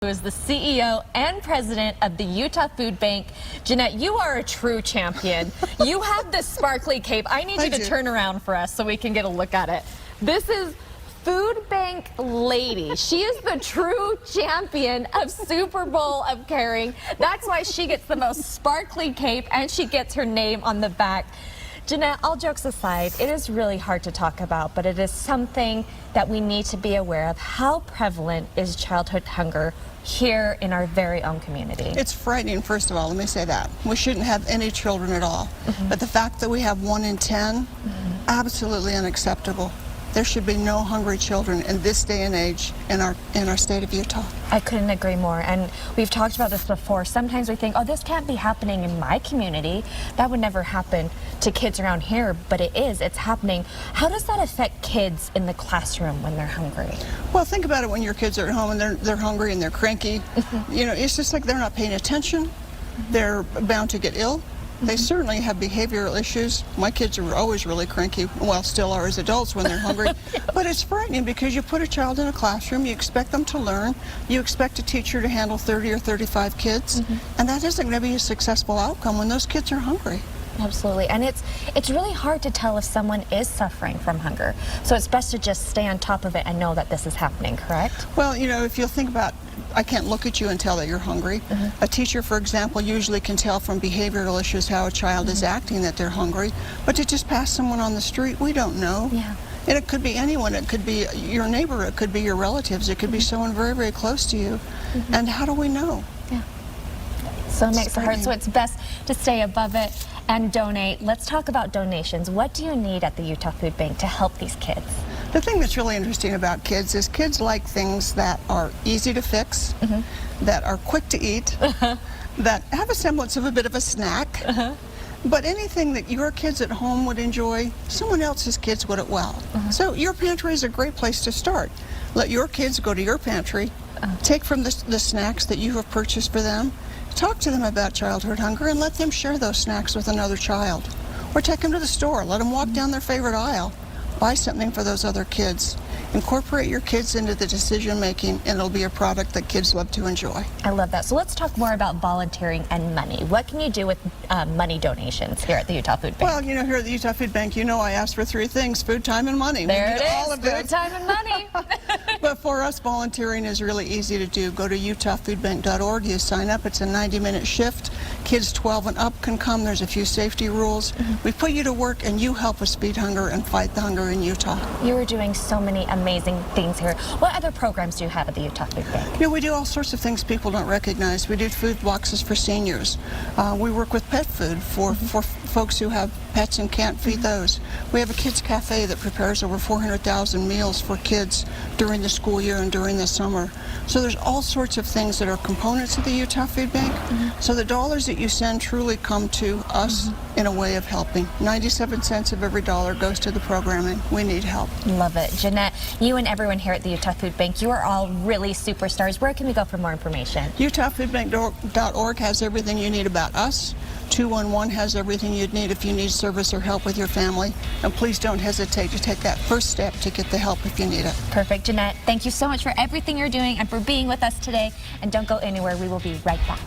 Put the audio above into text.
Who is the CEO and president of the Utah Food Bank. Ginette, you are a true champion. You have this sparkly cape. I need you to turn around for us so we can get a look at it. This is Food Bank Lady. She is the true champion of Super Bowl of caring. That's why she gets the most sparkly cape and she gets her name on the back. Ginette, all jokes aside, it is really hard to talk about, but it is something that we need to be aware of. How prevalent is childhood hunger here in our very own community? It's frightening, first of all, let me say that. We shouldn't have any children at all. But the fact that we have 1 in 10, absolutely unacceptable. There should be no hungry children in this day and age in our state of Utah. I couldn't agree more, and we've talked about this before. Sometimes we think, oh, this can't be happening in my community. That would never happen to kids around here, but it is. It's happening. How does that affect kids in the classroom when they're hungry? Well, think about it when your kids are at home and they're hungry and they're cranky. You know, it's just like they're not paying attention. They're bound to get ill. They certainly have behavioral issues. My kids are always really cranky, well, still are as adults when they're hungry. But it's frightening because you put a child in a classroom, you expect them to learn, you expect a teacher to handle 30 or 35 kids, and that isn't going to be a successful outcome when those kids are hungry. Absolutely, and it's really hard to tell if someone is suffering from hunger. So it's best to just stay on top of it and know that this is happening, correct? Well, you know, if you'll think about, I can't look at you and tell that you're hungry. A teacher, for example, usually can tell from behavioral issues how a child is acting that they're hungry. But to just pass someone on the street, we don't know. Yeah. And it could be anyone. It could be your neighbor. It could be your relatives. It could be someone very, very close to you. And how do we know? Yeah. So it makes it hard. So it's best to stay above it and donate. Let's talk about donations. What do you need at the Utah Food Bank to help these kids? The thing that's really interesting about kids is kids like things that are easy to fix, that are quick to eat, that have a semblance of a bit of a snack. But anything that your kids at home would enjoy, someone else's kids would as well. So your pantry is a great place to start. Let your kids go to your pantry, take from the snacks that you have purchased for them, talk to them about childhood hunger, and let them share those snacks with another child. Or take them to the store, let them walk down their favorite aisle, buy something for those other kids. Incorporate your kids into the decision making, and it'll be a product that kids love to enjoy. I love that. So let's talk more about volunteering and money. What can you do with money donations here at the Utah Food Bank? Well, you know, here at the Utah Food Bank, you know I asked for 3 things: food, time, and money. There it is, all of food, time, and money. But for us, volunteering is really easy to do. Go to utahfoodbank.org, you sign up, it's a 90-minute shift. Kids 12 and up can come, there's a few safety rules. We put you to work and you help us beat hunger and fight the hunger in Utah. You are doing so many amazing things here. What other programs do you have at the Utah Food Bank? You know, we do all sorts of things people don't recognize. We do food boxes for seniors. We work with pet food for folks who have pets and can't feed those. We have a kids cafe that prepares over 400,000 meals for kids during the school year and during the summer. So there's all sorts of things that are components of the Utah Food Bank. So the dollars that you send truly come to us in a way of helping. 97 cents of every dollar goes to the programming. We need help. Love it. Ginette, you and everyone here at the Utah Food Bank, you are all really superstars. Where can we go for more information? utahfoodbank.org has everything you need about us. 211 has everything you'd need if you need service or help with your family. And please don't hesitate to take that first step to get the help if you need it. Perfect. Ginette, thank you so much for everything you're doing and for being with us today. And don't go anywhere. We will be right back.